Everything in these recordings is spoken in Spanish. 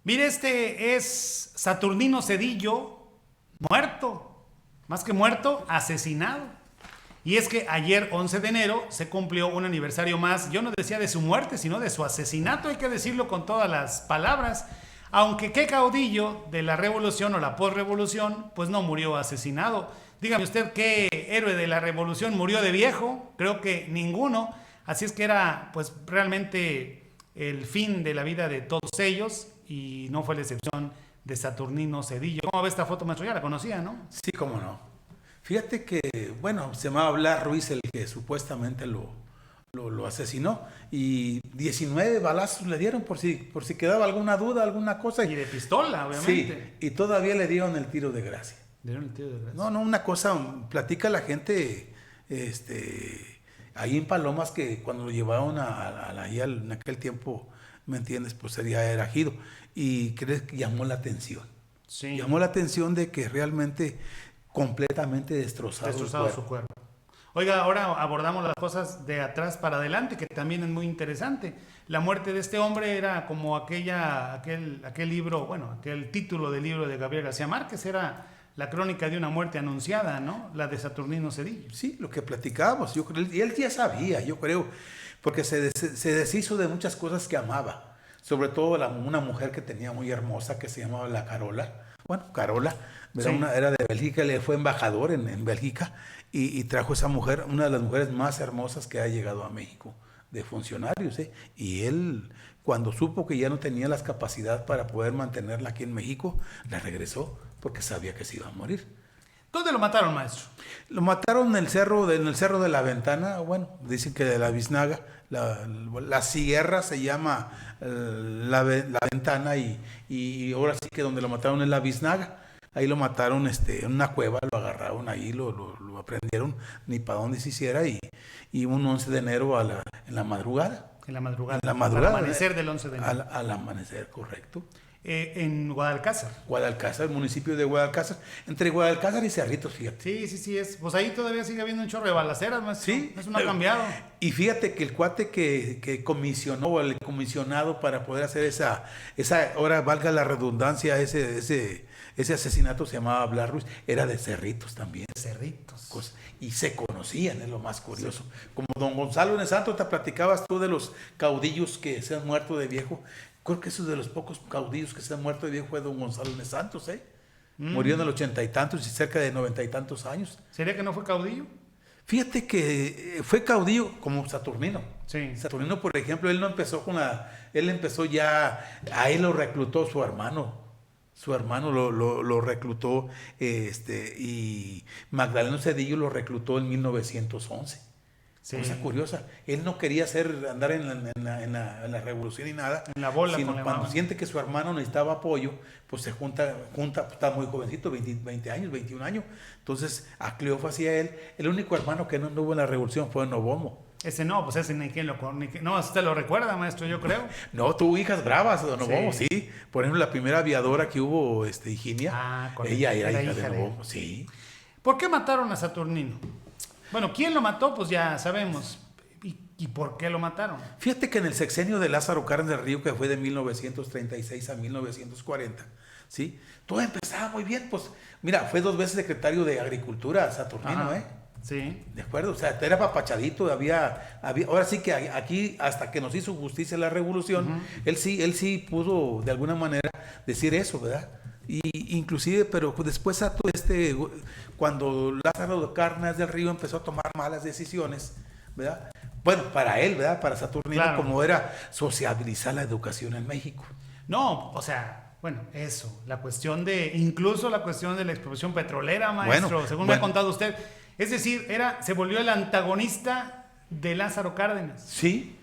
Mire, este es Saturnino Cedillo, muerto, más que muerto, asesinado. Y es que ayer, 11 de enero, se cumplió un aniversario más, yo no decía de su muerte, sino de su asesinato, hay que decirlo con todas las palabras. Aunque qué caudillo de la revolución o la posrevolución, pues no murió asesinado. Dígame usted qué héroe de la revolución murió de viejo, creo que ninguno. Así es que era pues realmente el fin de la vida de todos ellos y no fue la excepción de Saturnino Cedillo. ¿Cómo ve esta foto, maestro? Ya la conocía, ¿no? Sí, cómo no. Fíjate que, bueno, se llamaba Blas Ruiz el que supuestamente lo asesinó y 19 balazos le dieron por si quedaba alguna duda, alguna cosa. Y de pistola, obviamente. Sí, y todavía le dieron el tiro de gracia. Le dieron el tiro de gracia. No, una cosa, platica la gente, ahí en Palomas que cuando lo llevaron ahí en aquel tiempo, ¿me entiendes? Pues sería eragido. Y crees que llamó la atención. Sí. Llamó la atención de que realmente completamente destrozado su cuerpo. Oiga, ahora abordamos las cosas de atrás para adelante, que también es muy interesante. La muerte de este hombre era como aquel libro, bueno, aquel título del libro de Gabriel García Márquez, era la crónica de una muerte anunciada, ¿no? La de Saturnino Cedillo. Sí, lo que platicábamos, yo creo, y él ya sabía, yo creo, porque se deshizo de muchas cosas que amaba, sobre todo una mujer que tenía muy hermosa que se llamaba la Carola. Bueno, Carola, sí. Era de Bélgica, le fue embajador en Bélgica y trajo esa mujer, una de las mujeres más hermosas que ha llegado a México, de funcionarios, ¿eh? Y él, cuando supo que ya no tenía las capacidades para poder mantenerla aquí en México, la regresó porque sabía que se iba a morir. ¿Dónde lo mataron, maestro? Lo mataron en el cerro de la Ventana, bueno, dicen que de la Biznaga, la sierra se llama la Ventana y ahora sí que donde lo mataron es la Biznaga. Ahí lo mataron en una cueva, lo agarraron ahí, lo aprendieron ni para dónde se hiciera y un 11 de enero en la madrugada. En la madrugada. En la madrugada. Al amanecer del 11 de enero. Al amanecer, correcto. En Guadalcázar. Guadalcázar, el municipio de Guadalcázar. Entre Guadalcázar y Cerritos, fíjate. Sí, es. Pues ahí todavía sigue habiendo un chorro de balaceras, maestro. Sí. Eso no ha cambiado. Y fíjate que el cuate que comisionó, el comisionado para poder hacer esa ahora valga la redundancia, ese asesinato se llamaba Blas Ruiz, era de Cerritos también. Cerritos. Y se conocían, es lo más curioso. Sí. Como don Gonzalo Nesanto, te platicabas tú de los caudillos que se han muerto de viejo. Creo que esos de los pocos caudillos que se han muerto de viejo fue don Gonzalo Nesantos, ¿eh? Murió en el 80 y tantos y cerca de 90 y tantos años. ¿Sería que no fue caudillo? Fíjate que fue caudillo como Saturnino. Sí. Saturnino, por ejemplo, él no empezó él empezó ya, a él lo reclutó su hermano. Su hermano lo reclutó, y Magdaleno Cedillo lo reclutó en 1911. Sí. Cosa curiosa. Él no quería andar en la revolución ni nada. En la bola. Sino cuando siente que su hermano necesitaba apoyo, pues se junta, está muy jovencito, 20 años, 21 años. Entonces, a Cleofas y a él, el único hermano que no anduvo en la revolución fue Novomo. Ese no, pues ese ni quien lo... no, usted lo recuerda, maestro, yo creo. No, tuvo hijas bravas, don Novomo, sí. Por ejemplo, la primera aviadora que hubo, Higinia, ella era hija de Novomo, sí. ¿Por qué mataron a Saturnino? Bueno, ¿quién lo mató? Pues ya sabemos. ¿Y por qué lo mataron? Fíjate que en el sexenio de Lázaro Cárdenas del Río, que fue de 1936 a 1940, ¿sí? Todo empezaba muy bien, pues, mira, fue 2 veces secretario de Agricultura, Saturnino, ajá. Sí. De acuerdo, o sea, era papachadito, había, ahora sí que aquí, hasta que nos hizo justicia la revolución, él sí pudo de alguna manera decir eso, ¿verdad? Y inclusive, pero después cuando Lázaro Cárdenas del Río empezó a tomar malas decisiones, ¿verdad? Bueno, para él, ¿verdad? Para Saturnino, claro. Como era sociabilizar la educación en México. No, o sea, bueno, eso, incluso la cuestión de la expropiación petrolera, maestro, según me ha contado usted. Es decir, se volvió el antagonista de Lázaro Cárdenas. Sí,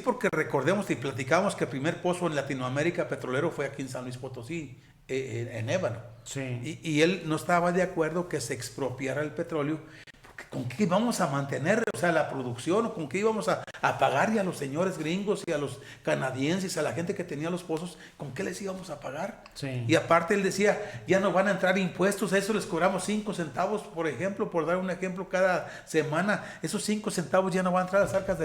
porque recordemos y platicamos que el primer pozo en Latinoamérica petrolero fue aquí en San Luis Potosí, en Ébano. Sí. Y él no estaba de acuerdo que se expropiara el petróleo, porque ¿con qué íbamos a mantener, o sea, la producción? ¿O con qué íbamos a pagarle a los señores gringos y a los canadienses, a la gente que tenía los pozos? ¿Con qué les íbamos a pagar? Sí. Y aparte él decía, ya no van a entrar impuestos, a eso les cobramos 5 centavos, por ejemplo, por dar un ejemplo cada semana. Esos 5 centavos ya no van a entrar a las arcas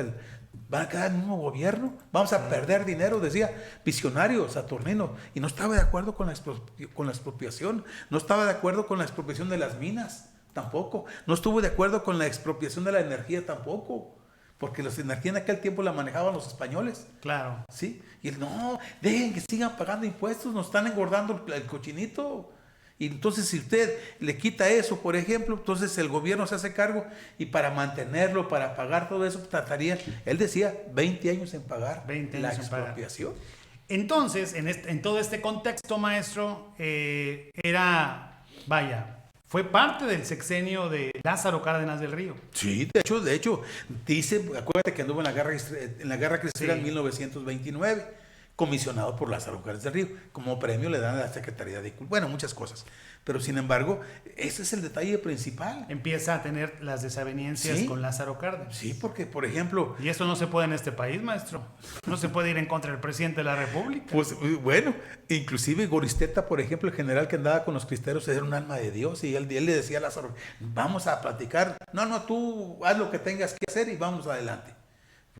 van a quedar en el mismo gobierno, vamos a perder dinero, decía, visionario, Saturnino, y no estaba de acuerdo con la expropiación, no estaba de acuerdo con la expropiación de las minas, tampoco, no estuvo de acuerdo con la expropiación de la energía tampoco, porque la energía en aquel tiempo la manejaban los españoles. Claro. ¿Sí? Y él, no, dejen que sigan pagando impuestos, nos están engordando el cochinito. Y entonces si usted le quita eso, por ejemplo, entonces el gobierno se hace cargo y para mantenerlo, para pagar todo eso, trataría, él decía, 20 años en pagar 20 la años en pagar. expropiación. Entonces, en todo este contexto, maestro, fue parte del sexenio de Lázaro Cárdenas del Río. Sí, de hecho, dice, acuérdate que anduvo en la guerra cristera en 1929. Comisionado por Lázaro Cárdenas del Río. Como premio le dan a la Secretaría de Cultura. Bueno, muchas cosas. Pero sin embargo, ese es el detalle principal. Empieza a tener las desavenencias con Lázaro Cárdenas. Sí, porque, por ejemplo... Y eso no se puede en este país, maestro. No se puede ir en contra del presidente de la República. Pues bueno, inclusive Goristeta, por ejemplo, el general que andaba con los cristeros, era un alma de Dios. Y él le decía a Lázaro, vamos a platicar. No, tú haz lo que tengas que hacer y vamos adelante.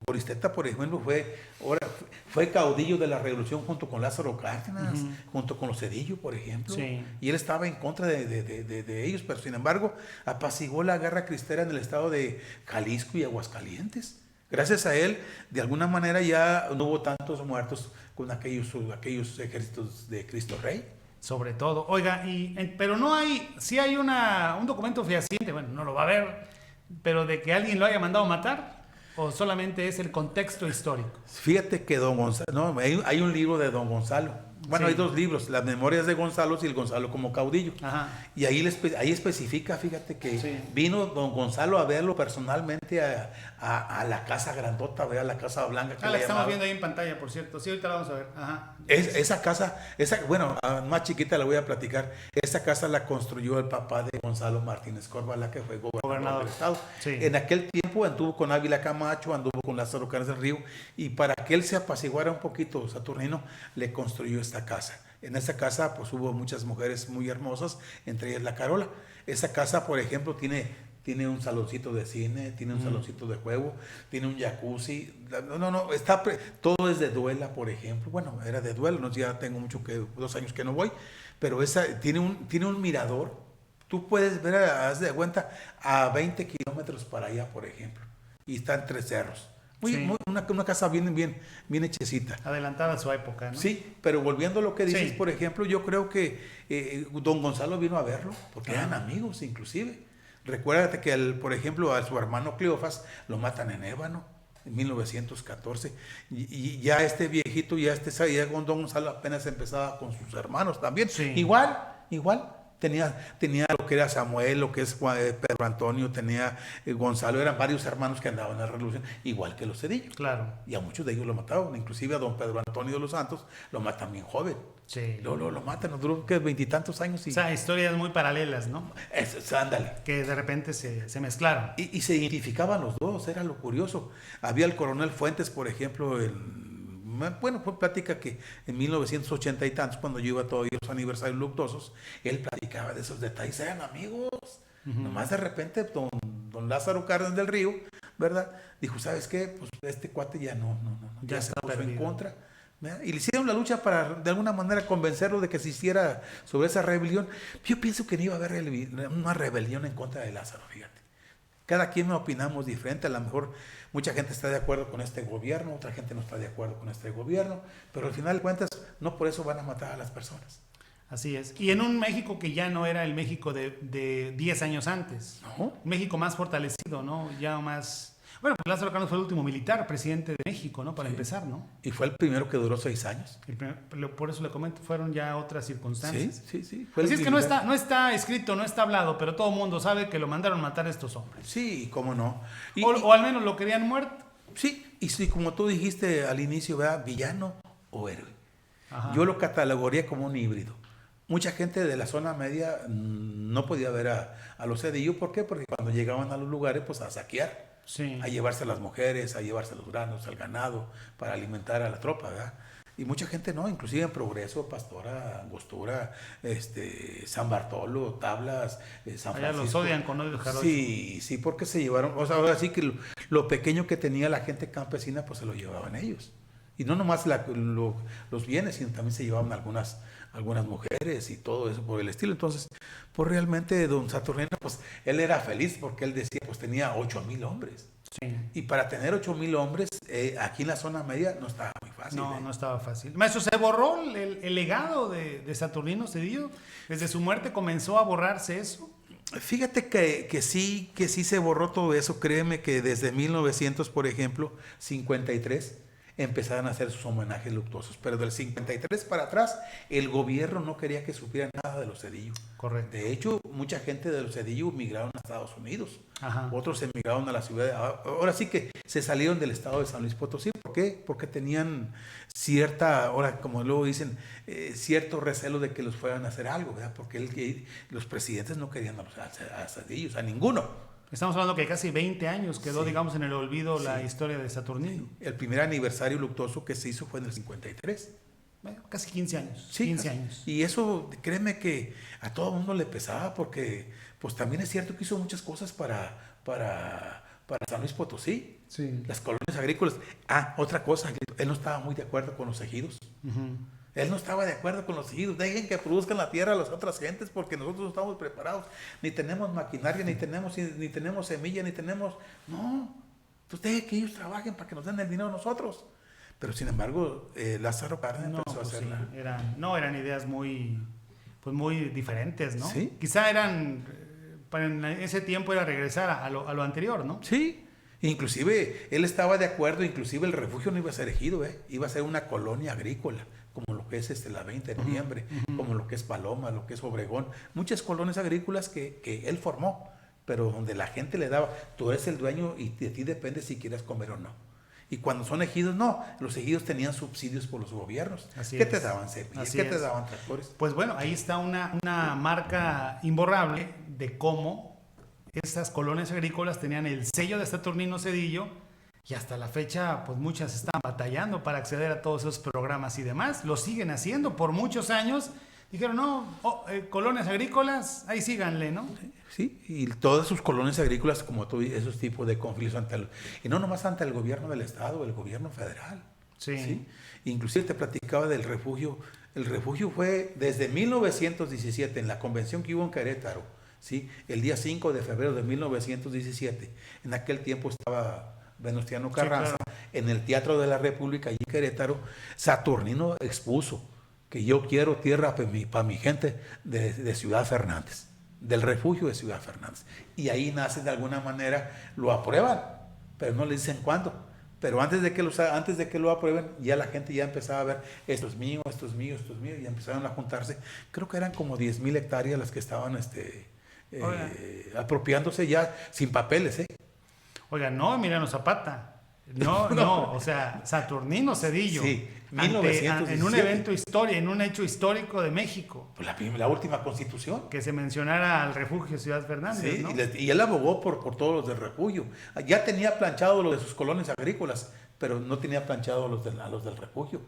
Goristeta, por ejemplo, fue caudillo de la revolución junto con Lázaro Cárdenas, junto con los Cedillo, por ejemplo. Sí. Y él estaba en contra de ellos, pero sin embargo apaciguó la guerra cristera en el estado de Jalisco y Aguascalientes. Gracias a él, de alguna manera ya no hubo tantos muertos con aquellos ejércitos de Cristo Rey. Sobre todo. Oiga, pero no hay, sí hay un documento fehaciente, bueno, no lo va a ver, pero de que alguien lo haya mandado matar. ¿O solamente es el contexto histórico? Fíjate que don Gonzalo, no, hay un libro de don Gonzalo. Bueno, hay 2 libros, Las Memorias de Gonzalo y el Gonzalo como caudillo. Ajá. Y ahí especifica, fíjate que vino don Gonzalo a verlo personalmente a la casa grandota, a la casa blanca. La estamos viendo ahí en pantalla, por cierto. Sí, ahorita la vamos a ver. Ajá. Esa casa, bueno, más chiquita la voy a platicar. Esa casa la construyó el papá de Gonzalo Martínez Corvala, que fue gobernador del estado. Sí. En aquel tiempo anduvo con Ávila Camacho, anduvo con Lázaro Cárdenas del Río, y para que él se apaciguara un poquito, Saturnino, le construyó esta casa. En esa casa pues hubo muchas mujeres muy hermosas, entre ellas la Carola. Esa casa, por ejemplo, tiene un saloncito de cine, tiene un saloncito de juego, tiene un jacuzzi. Todo es de Duela, por ejemplo. Bueno, era de Duela, ya tengo 2 años que no voy, pero esa tiene un mirador. Tú puedes ver, haz de cuenta, a 20 kilómetros para allá, por ejemplo. Y está entre cerros. Una casa bien hechecita. Adelantada a su época, ¿no? Sí, pero volviendo a lo que dices, por ejemplo, yo creo que don Gonzalo vino a verlo, porque eran amigos inclusive. Recuérdate que, por ejemplo, a su hermano Cleofas lo matan en Ébano en 1914. Y ya este viejito, ya con don Gonzalo apenas empezaba con sus hermanos también. Sí. Igual. Tenía lo que era Samuel, lo que es Pedro Antonio, tenía Gonzalo, eran varios hermanos que andaban en la revolución, igual que los Cedillo. Claro. Y a muchos de ellos lo mataron, inclusive a don Pedro Antonio de los Santos lo matan bien joven. Sí. Lo matan, duró 20 y tantos años. O sea, historias muy paralelas, ¿no? Ándale. Que de repente se mezclaron. Y se identificaban los dos, era lo curioso. Había el coronel Fuentes, por ejemplo, fue plática que en 1980 y tantos, cuando yo iba a todos los aniversarios luctuosos, él platicaba de esos detalles, eran amigos. Nomás de repente don Lázaro Cárdenas del Río, ¿verdad? Dijo, ¿sabes qué? Pues este cuate ya ya se puso en contra. ¿Verdad? Y le hicieron la lucha para de alguna manera convencerlo de que se hiciera sobre esa rebelión. Yo pienso que no iba a haber una rebelión en contra de Lázaro, fíjate. Cada quien opinamos diferente, a lo mejor mucha gente está de acuerdo con este gobierno, otra gente no está de acuerdo con este gobierno, pero al final de cuentas no por eso van a matar a las personas. Así es. Y en un México que ya no era el México de 10 años antes. ¿No? México más fortalecido, ¿no? Ya más... Bueno, pues Lázaro Cárdenas fue el último militar, presidente de México, ¿no? Para empezar, ¿no? Y fue el primero que duró 6 años. Por eso le comento, fueron ya otras circunstancias. Sí. Así es que no está escrito, no está hablado, pero todo el mundo sabe que lo mandaron matar a estos hombres. Sí, cómo no. O al menos lo querían muerto. Sí, y sí, como tú dijiste al inicio, ¿verdad? Villano o héroe. Ajá. Yo lo catalogaría como un híbrido. mucha gente de la zona media no podía ver a los Cedillo. ¿Por qué? Porque cuando llegaban a los lugares, pues a saquear, Sí. a llevarse a las mujeres, a llevarse los granos, al ganado, para alimentar a la tropa, ¿verdad? Y mucha gente no, inclusive en Progreso, Pastora, Angostura, San Bartolo, Tablas, San Allá Francisco. los odian con odio jarocho. Sí, sí, porque se llevaron, o sea, ahora sí que lo pequeño que tenía la gente campesina, pues se lo llevaban ellos. Y no nomás los bienes, sino también se llevaban algunas mujeres y todo eso por el estilo. Entonces, pues realmente don Saturnino, pues él era feliz porque él decía, pues tenía 8,000 hombres. Sí. Y para tener 8,000 hombres, aquí en la zona media no estaba muy fácil. No, no estaba fácil. Maestro, ¿se borró el legado de Saturnino Cedillo? Desde su muerte comenzó a borrarse eso. Fíjate que sí se borró todo eso. Créeme que desde 1900, por ejemplo, 53, empezaron a hacer sus homenajes luctuosos. Pero del 53 para atrás, el gobierno no quería que supieran nada de los Cedillo. Correcto. De hecho, mucha gente de los Cedillo migraron a Estados Unidos. Ajá. Otros emigraron a la ciudad. Ahora sí que se salieron del estado de San Luis Potosí. ¿Por qué? Porque tenían cierta, ahora como luego dicen, cierto recelo de que los fueran a hacer algo, ¿verdad? Porque los presidentes no querían a Cedillo, a ninguno. Estamos hablando que casi 20 años quedó, Sí. digamos, en el olvido Sí. la historia de Saturnino. El primer aniversario luctuoso que se hizo fue en el 53. Bueno, casi 15 años. Sí, 15 años. Y eso, créeme que a todo el mundo le pesaba porque, pues también es cierto que hizo muchas cosas para San Luis Potosí. Sí. Las colonias agrícolas. Otra cosa, él no estaba muy de acuerdo con los ejidos. Uh-huh. Él no estaba de acuerdo con los ejidos. Dejen que produzcan la tierra a las otras gentes porque nosotros no estamos preparados. Ni tenemos maquinaria, ni tenemos semilla, ni tenemos... No. Entonces dejen que ellos trabajen para que nos den el dinero a nosotros. Pero sin embargo, Lázaro Cárdenas empezó a hacerla. Sí, eran ideas muy diferentes, ¿no? Sí. Quizá en ese tiempo era regresar a lo anterior, ¿no? Sí. Inclusive él estaba de acuerdo, inclusive el refugio no iba a ser ejido, iba a ser una colonia agrícola, como lo que es la 20 de noviembre, como lo que es Paloma, lo que es Obregón, muchas colonias agrícolas que él formó, pero donde la gente le daba, tú eres el dueño y de ti depende si quieres comer o no. Y cuando son ejidos, no, los ejidos tenían subsidios por los gobiernos. Así ¿Qué es. te daban semillas? Así ¿Qué es. te daban tractores? Pues bueno, ahí está una marca imborrable de cómo estas colonias agrícolas tenían el sello de Saturnino Cedillo y hasta la fecha pues muchas están batallando para acceder a todos esos programas y demás. Lo siguen haciendo por muchos años. Dijeron, no, colonias agrícolas, ahí síganle, ¿no? Sí, y todas sus colonias agrícolas, como tú, esos tipos de conflictos y no nomás ante el gobierno del estado, el gobierno federal. Sí. Inclusive te platicaba del refugio. El refugio fue desde 1917, en la convención que hubo en Querétaro, ¿sí? El día 5 de febrero de 1917. En aquel tiempo estaba Venustiano Carranza, claro. En el Teatro de la República, allí en Querétaro. Saturnino expuso que yo quiero tierra para mi gente de Ciudad Fernández, del refugio de Ciudad Fernández. Y ahí nace de alguna manera, lo aprueban, pero no le dicen cuándo. Pero antes de que lo aprueben, ya la gente ya empezaba a ver, esto es mío, esto es mío, esto es mío, y empezaron a juntarse. Creo que eran como 10,000 hectáreas las que estaban apropiándose ya sin papeles. Oiga, no, Emiliano Zapata. No, o sea, Saturnino Cedillo. Sí, 1917. En un evento histórico, en un hecho histórico de México. Pues la última constitución. Que se mencionara al refugio Ciudad Fernández, Sí, ¿no? y él abogó por todos los del refugio. Ya tenía planchado lo de sus colonias agrícolas, pero no tenía planchado a los del refugio.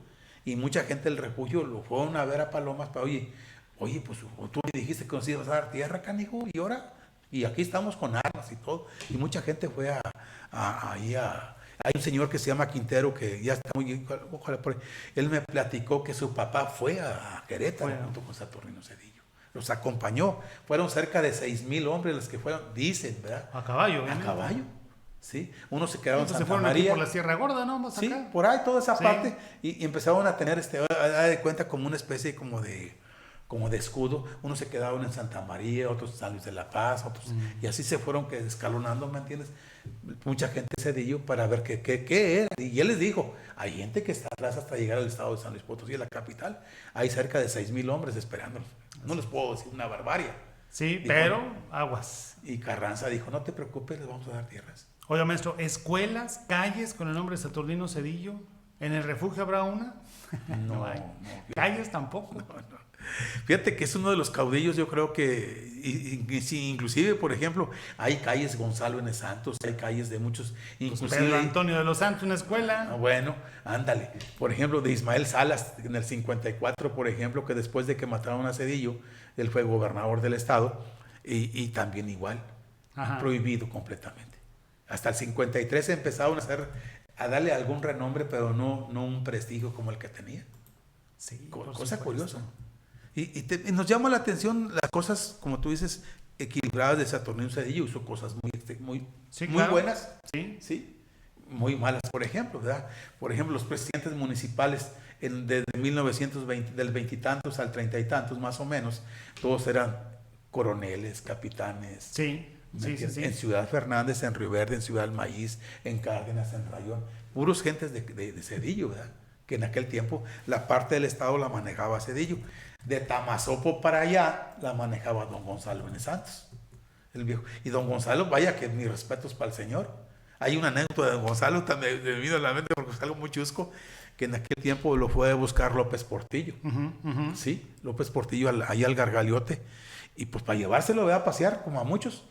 Y mucha gente del refugio lo fueron a ver a Palomas para, oye, pues tú me dijiste que nos ibas a dar tierra, canijo, y ahora, y aquí estamos con armas y todo. Y mucha gente fue ahí a... Hay un señor que se llama Quintero que ya está muy... Ojalá por ahí. Él me platicó que su papá fue a Querétaro junto con Saturnino Cedillo. Los acompañó. Fueron cerca de 6,000 hombres los que fueron, dicen, ¿verdad? A caballo. A caballo, ¿sí? Unos se quedaron en Entonces Santa se fueron María. aquí por la Sierra Gorda, ¿no? Más Sí, acá. por ahí toda esa Sí. parte. Y empezaron a tener, de cuenta, como una especie como de escudo. Unos se quedaron en Santa María, otros en San Luis de la Paz, otros, y así se fueron escalonando, ¿me entiendes? Mucha gente Cedillo para ver qué era. Y él les dijo, hay gente que está atrás hasta llegar al estado de San Luis Potosí, la capital. Hay cerca de 6,000 hombres esperándolos. No les puedo decir una barbarie. Sí, Dijo, pero aguas. Y Carranza dijo, no te preocupes, les vamos a dar tierras. Oiga, maestro, escuelas, calles con el nombre de Saturnino Cedillo. ¿En el refugio habrá una? No, hay. no. Calles tampoco. No. Fíjate que es uno de los caudillos, yo creo que, inclusive, por ejemplo, hay calles Gonzalo N. Santos, hay calles de muchos, inclusive... Pedro Antonio de los Santos, una escuela. Bueno, ándale. Por ejemplo, de Ismael Salas, en el 54, por ejemplo, que después de que mataron a Zedillo, él fue gobernador del estado, y también igual, Ajá. prohibido completamente. Hasta el 53 empezaron a darle algún renombre, pero no un prestigio como el que tenía. Sí, Cosa curiosa. Y nos llama la atención las cosas, como tú dices, equilibradas de Saturnino Cedillo. Hizo cosas muy claro. buenas, sí, muy malas, por ejemplo, ¿verdad? Por ejemplo, los presidentes municipales desde 1920, del veintitantos al treinta y tantos más o menos, todos eran coroneles, capitanes. Sí. En Ciudad Fernández, en Río Verde, en Ciudad del Maíz, en Cárdenas, en Rayón, puros gentes de Cedillo, ¿verdad? Que en aquel tiempo la parte del estado la manejaba Cedillo. De Tamazopo para allá la manejaba don Gonzalo N. Santos, el viejo. Y don Gonzalo, vaya que mis respetos para el señor. Hay una anécdota de don Gonzalo, también me vino a la mente porque es algo muy chusco, que en aquel tiempo lo fue a buscar López Portillo. Sí, López Portillo ahí al Gargaliote. Y pues para llevárselo a pasear, como a muchos.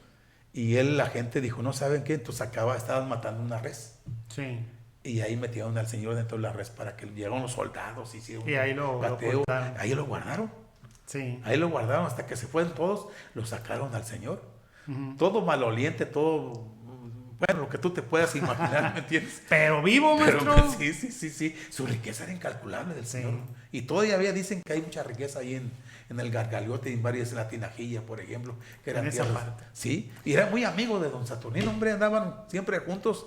Y la gente dijo, no saben qué, entonces estaban matando una res. Sí. Y ahí metieron al señor dentro de la res para que llegaron los soldados, hicieron y ahí lo bateo. Ahí lo guardaron. Sí. Ahí lo guardaron hasta que se fueron todos, lo sacaron al señor. Todo maloliente, todo, bueno, lo que tú te puedas imaginar, ¿me entiendes? Pero vivo, maestro. Pero, sí. Su riqueza era incalculable del señor. Y todavía dicen que hay mucha riqueza ahí en el Gargaliote y en varias, en la Tinajilla, por ejemplo, que eran esa tierras. parte. Sí, y era muy amigo de don Saturnino, hombre, andaban siempre juntos,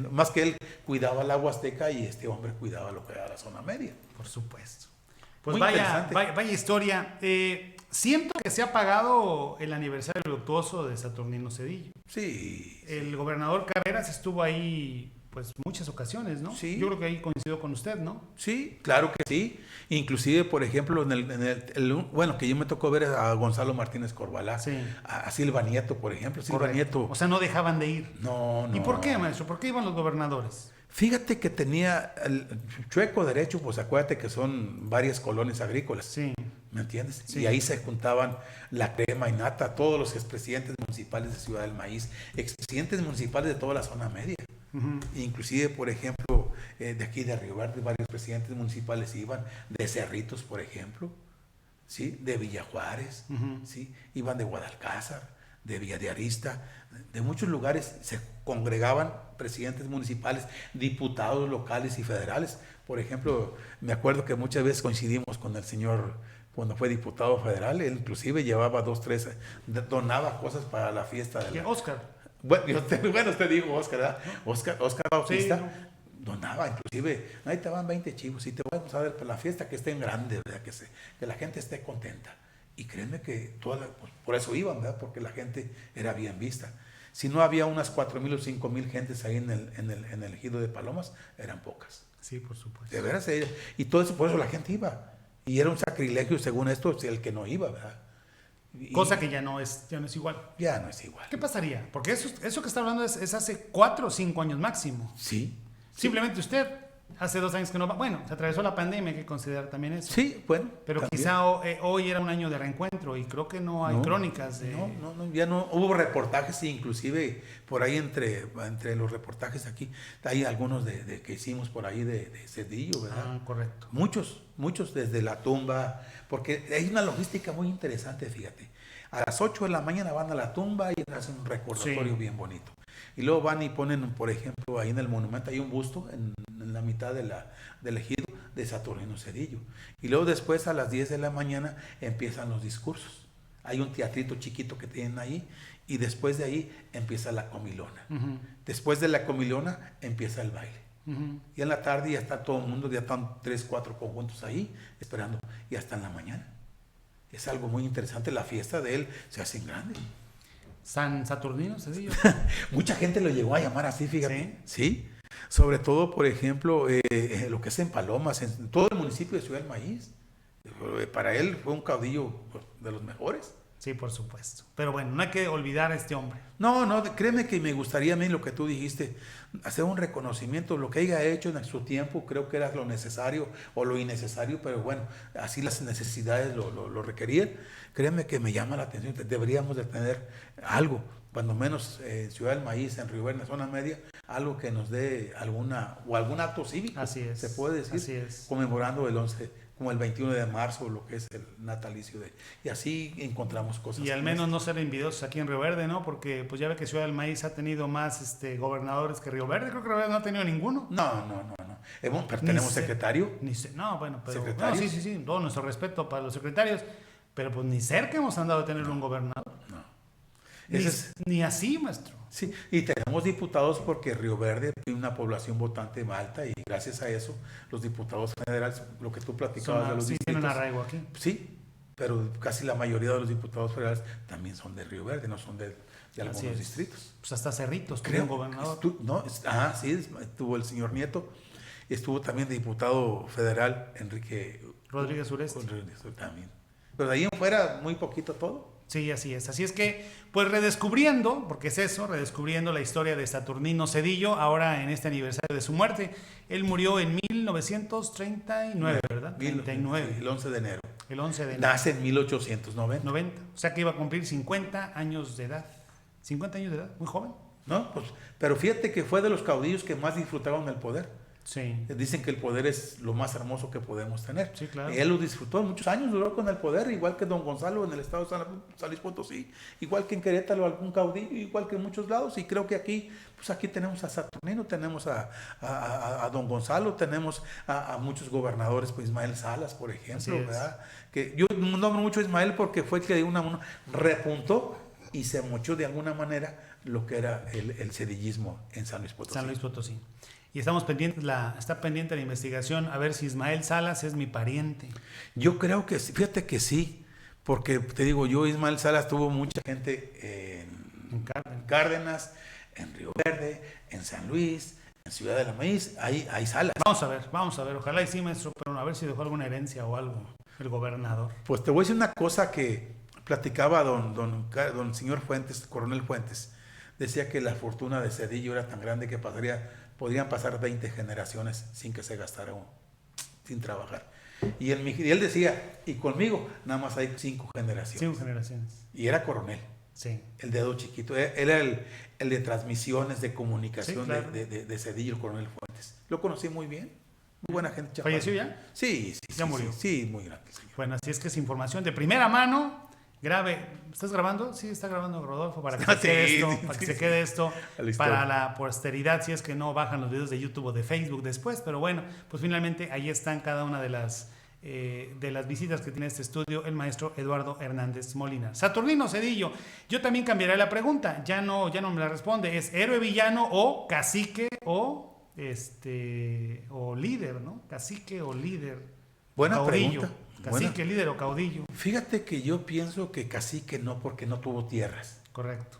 más que él cuidaba el agua azteca y este hombre cuidaba lo que era la zona media. Por supuesto. Pues Muy vaya historia. Siento que se ha pagado el aniversario luctuoso de Saturnino Cedillo. Sí. El gobernador Carreras estuvo ahí pues muchas ocasiones, ¿no? Sí. Yo creo que ahí coincidió con usted, ¿no? Sí, claro que sí. Inclusive, por ejemplo, bueno, que yo me tocó ver a Gonzalo Martínez Corbalá, Sí. a Silva Nieto, por ejemplo. Silva Correcto. Nieto. O sea, no dejaban de ir. No. ¿Y por qué, maestro? ¿Por qué iban los gobernadores? Fíjate que tenía el chueco derecho, pues acuérdate que son varias colonias agrícolas. Sí. ¿Me entiendes? Sí. Y ahí se juntaban la crema y nata, todos los expresidentes municipales de Ciudad del Maíz, expresidentes municipales de toda la zona media. Inclusive, por ejemplo, de aquí de Río Verde, varios presidentes municipales iban, de Cerritos, por ejemplo, ¿sí? De Villa Juárez, ¿sí? Iban de Guadalcázar, de Villa de Arista, de muchos lugares se congregaban presidentes municipales, diputados locales y federales. Por ejemplo, me acuerdo que muchas veces coincidimos con el señor cuando fue diputado federal, él inclusive llevaba 2, 3, donaba cosas para la fiesta de Oscar. Bueno, te digo Oscar, ¿verdad? Oscar Bautista, Sí, ¿no? donaba, inclusive, ahí te van 20 chivos y te vamos a ver para la fiesta que esté en grande, ¿verdad? Que la gente esté contenta. Y créeme que pues, por eso iban, ¿verdad? Porque la gente era bien vista. Si no había unas 4,000 o 5,000 gentes ahí en el ejido de Palomas, eran pocas. Sí, por supuesto. De veras, y todo eso, por eso la gente iba. Y era un sacrilegio, según esto, el que no iba, ¿verdad? Cosa que ya no es igual. Ya no es igual. ¿Qué pasaría? Porque eso que está hablando es hace 4 o 5 años máximo. Sí. Simplemente usted, hace 2 años que no va. Bueno, se atravesó la pandemia, hay que considerar también eso. Sí, bueno. Pero también. quizá hoy era un año de reencuentro y creo que no hay crónicas de... No, ya no. Hubo reportajes, inclusive por ahí entre los reportajes aquí, hay algunos que hicimos por ahí de Cedillo, ¿verdad? Ah, correcto. Muchos desde la tumba, porque hay una logística muy interesante, fíjate. A las 8 de la mañana van a la tumba y hacen un recordatorio bien bonito. Y luego van y ponen, por ejemplo, ahí en el monumento hay un busto en la mitad del ejido de Saturnino Cedillo. Y luego después a las 10 de la mañana empiezan los discursos. Hay un teatrito chiquito que tienen ahí y después de ahí empieza la comilona. Después de la comilona empieza el baile. Y en la tarde ya está todo el mundo, ya están 3, 4 conjuntos ahí esperando y hasta en la mañana. Es algo muy interesante, la fiesta de él se hace en grande. San Saturnino Cedillo. Mucha gente lo llegó a llamar así, fíjate. Sí. Sobre todo, por ejemplo, lo que es en Palomas, en todo el municipio de Ciudad del Maíz. Para él fue un caudillo de los mejores. Sí, por supuesto. Pero bueno, no hay que olvidar a este hombre. No, créeme que me gustaría a mí lo que tú dijiste, hacer un reconocimiento, lo que haya hecho en su tiempo, creo que era lo necesario o lo innecesario, pero bueno, así las necesidades lo requerían. Créeme que me llama la atención, deberíamos de tener algo, cuando menos en Ciudad del Maíz, en Río Verde, zona media, algo que nos dé algún acto cívico, Así es, se puede decir, así es. conmemorando el 11, como el 21 de marzo, lo que es el natalicio y así encontramos cosas. Y al menos no ser envidiosos aquí en Río Verde, ¿no? Porque pues ya ve que Ciudad del Maíz ha tenido más gobernadores que Río Verde. Creo que Río Verde no ha tenido ninguno. No. Pero tenemos secretario. No, bueno, pero ¿Secretarios? no, sí. Todo nuestro respeto para los secretarios. Pero pues ni cerca hemos andado a tener un gobernador. No. Ni así, maestro. Sí, y tenemos diputados porque Río Verde tiene una población votante alta y gracias a eso los diputados federales, lo que tú platicabas de los distritos. Tienen arraigo aquí. Sí, pero casi la mayoría de los diputados federales también son de Río Verde, no son de algunos distritos. Pues hasta Cerritos, creo un gobernador. Sí, estuvo el señor Nieto, estuvo también diputado federal Enrique Rodríguez Uresti. También. Pero de ahí en fuera muy poquito todo. Sí, así es. Así es que, pues redescubriendo, porque es eso, redescubriendo la historia de Saturnino Cedillo, ahora en este aniversario de su muerte. Él murió en 1939, ¿verdad? 39. El 11 de enero. El 11 de enero. Nace en 1890. 90. O sea que iba a cumplir 50 años de edad. 50 años de edad, muy joven. No, pues, pero fíjate que fue de los caudillos que más disfrutaron el poder. Sí. Dicen que el poder es lo más hermoso que podemos tener. Sí, claro. Él lo disfrutó muchos años, duró con el poder, igual que don Gonzalo en el estado de San Luis Potosí, igual que en Querétaro algún caudillo, igual que en muchos lados. Y creo que aquí, pues aquí tenemos a Saturnino, tenemos a don Gonzalo, tenemos a muchos gobernadores, pues Ismael Salas, por ejemplo, ¿verdad? Que yo nombro mucho a Ismael porque fue el que de una repuntó y se mochó de alguna manera lo que era el cedillismo en San Luis Potosí. San Luis Potosí. Y estamos pendientes, está pendiente la investigación a ver si Ismael Salas es mi pariente. Yo creo que sí, fíjate que sí, porque te digo, Ismael Salas tuvo mucha gente en Cárdenas, en Río Verde, en San Luis, en Ciudad de la Maíz, hay Salas. Vamos a ver, ojalá y sí, maestro, pero a ver si dejó alguna herencia o algo, el gobernador. Pues te voy a decir una cosa que platicaba don señor Fuentes, coronel Fuentes, decía que la fortuna de Cedillo era tan grande que podrían pasar 20 generaciones sin que se gastara uno, sin trabajar. Y él decía, y conmigo nada más hay 5 generaciones. 5 generaciones. Y era coronel. Sí. El dedo chiquito. Era el de transmisiones, de comunicación, sí, claro, de Cedillo, el coronel Fuentes. Lo conocí muy bien. Muy buena gente. ¿Falleció ya? Sí. Ya murió. Sí, muy grande. Señor. Bueno, así es que es información de primera mano. Grave. ¿Estás grabando? Sí, está grabando Rodolfo para que se quede esto, para la posteridad, si es que no bajan los videos de YouTube o de Facebook después. Pero bueno, pues finalmente ahí están cada una de las visitas que tiene este estudio el maestro Eduardo Hernández Molina. Saturnino Cedillo, yo también cambiaré la pregunta, ya no me la responde, es héroe, villano o cacique o líder, ¿no? Cacique o líder. Buena caudillo. Pregunta. Cacique, líder o caudillo. Fíjate que yo pienso que cacique no, porque no tuvo tierras. Correcto.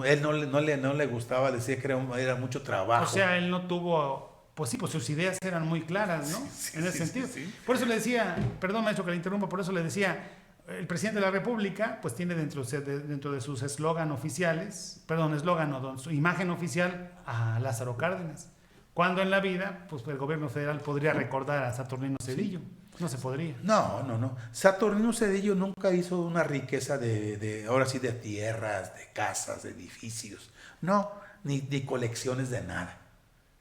Él no le gustaba, decía que era mucho trabajo. O sea, él no tuvo, pues sí, pues sus ideas eran muy claras, ¿no? Sí, en ese sentido. Sí. Por eso le decía, perdón maestro que le interrumpa, por eso le decía, el presidente de la República, pues tiene dentro de sus eslogan oficiales, su imagen oficial a Lázaro Cárdenas. Cuando en la vida, pues el gobierno federal podría recordar a Saturnino Cedillo. No se podría. No. Saturnino Cedillo nunca hizo una riqueza ahora sí, de tierras, de casas, de edificios. No, ni colecciones de nada.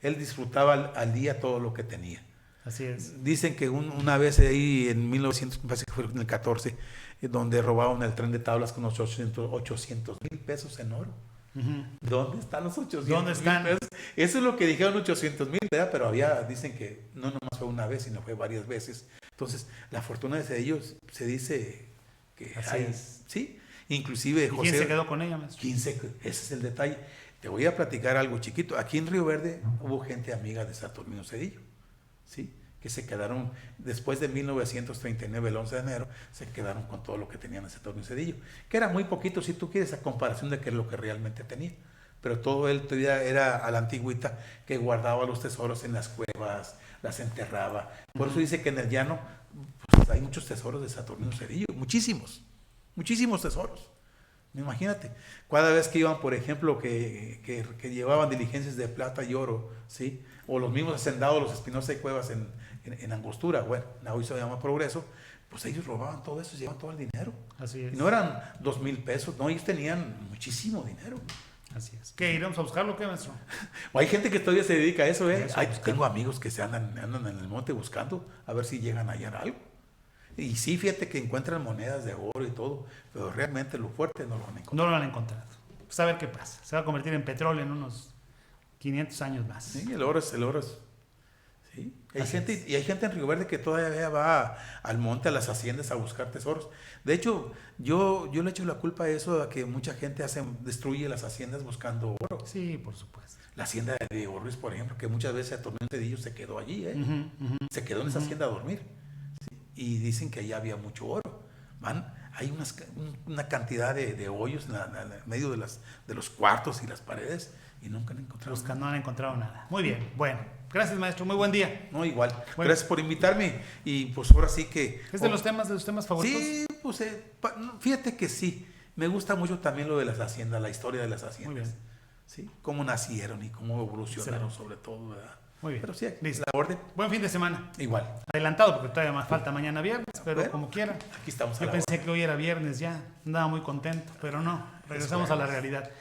Él disfrutaba al día todo lo que tenía. Así es. Dicen que una vez ahí en 1900, me parece que fue en el 14, donde robaron el tren de tablas con unos 800,000 pesos en oro. Uh-huh. ¿Dónde están los 800,000 ¿Dónde están? pesos? Eso es lo que dijeron, 800,000, ¿verdad? Pero dicen que no nomás fue una vez, sino fue varias veces. Entonces, la fortuna de ellos se dice que sí, inclusive José. ¿Quién se quedó con ella, maestro? Ese es el detalle. Te voy a platicar algo chiquito. Aquí en Río Verde hubo gente amiga de Saturnino Cedillo, ¿sí? Que se quedaron, después de 1939, el 11 de enero, se quedaron con todo lo que tenían en Saturnino Cedillo, que era muy poquito, si tú quieres, a comparación de lo que realmente tenía. Pero todo él todavía era a la antigüita, que guardaba los tesoros en las cuevas, las enterraba. Por eso dice que en el llano pues, hay muchos tesoros de Saturnino Cedillo, muchísimos. muchísimos tesoros. Imagínate, cada vez que iban, por ejemplo, que llevaban diligencias de plata y oro, ¿sí? O los mismos hacendados, los Espinosa y Cuevas en Angostura, bueno, hoy se llama Progreso, pues ellos robaban todo eso, llevaban todo el dinero. Así es. Y no eran 2,000 pesos, no, ellos tenían muchísimo dinero. Así es. ¿Qué, iremos a buscarlo, qué, maestro? O hay gente que todavía se dedica a eso, ¿eh? Eso, Tengo amigos que se andan en el monte buscando a ver si llegan a hallar algo. Y sí, fíjate que encuentran monedas de oro y todo, pero realmente lo fuerte no lo van a encontrar. No lo han encontrado. Pues a ver qué pasa. Se va a convertir en petróleo en unos 500 años más. Sí, el oro es. Sí. Así es. Y hay gente en Río Verde que todavía va al monte, a las haciendas a buscar tesoros. De hecho, yo le echo la culpa a eso, a que mucha gente destruye las haciendas buscando oro. Sí, por supuesto. La hacienda de Diego Ruiz, por ejemplo, que muchas veces a Torneo Cedillo se quedó allí, ¿eh? Ujú. Se quedó en esa hacienda a dormir. ¿Sí? Y dicen que allá había mucho oro. Hay una cantidad de hoyos en medio de los cuartos y las paredes y nunca han encontrado nada. No han encontrado nada. Muy bien. Bueno, gracias, maestro. Muy buen día. No, igual. Bueno. Gracias por invitarme de los temas favoritos? Sí, pues fíjate que sí. Me gusta mucho también lo de las haciendas, la historia de las haciendas. Muy bien. Sí, cómo nacieron y cómo evolucionaron. Excelente. Sobre todo, ¿verdad? Muy bien. Pero sí, listo. La orden. Buen fin de semana. Igual. Adelantado porque todavía más falta mañana viernes, pero bueno, como quiera. Aquí estamos. Yo pensé que hoy era viernes ya. Andaba muy contento, pero no. Regresamos a la realidad.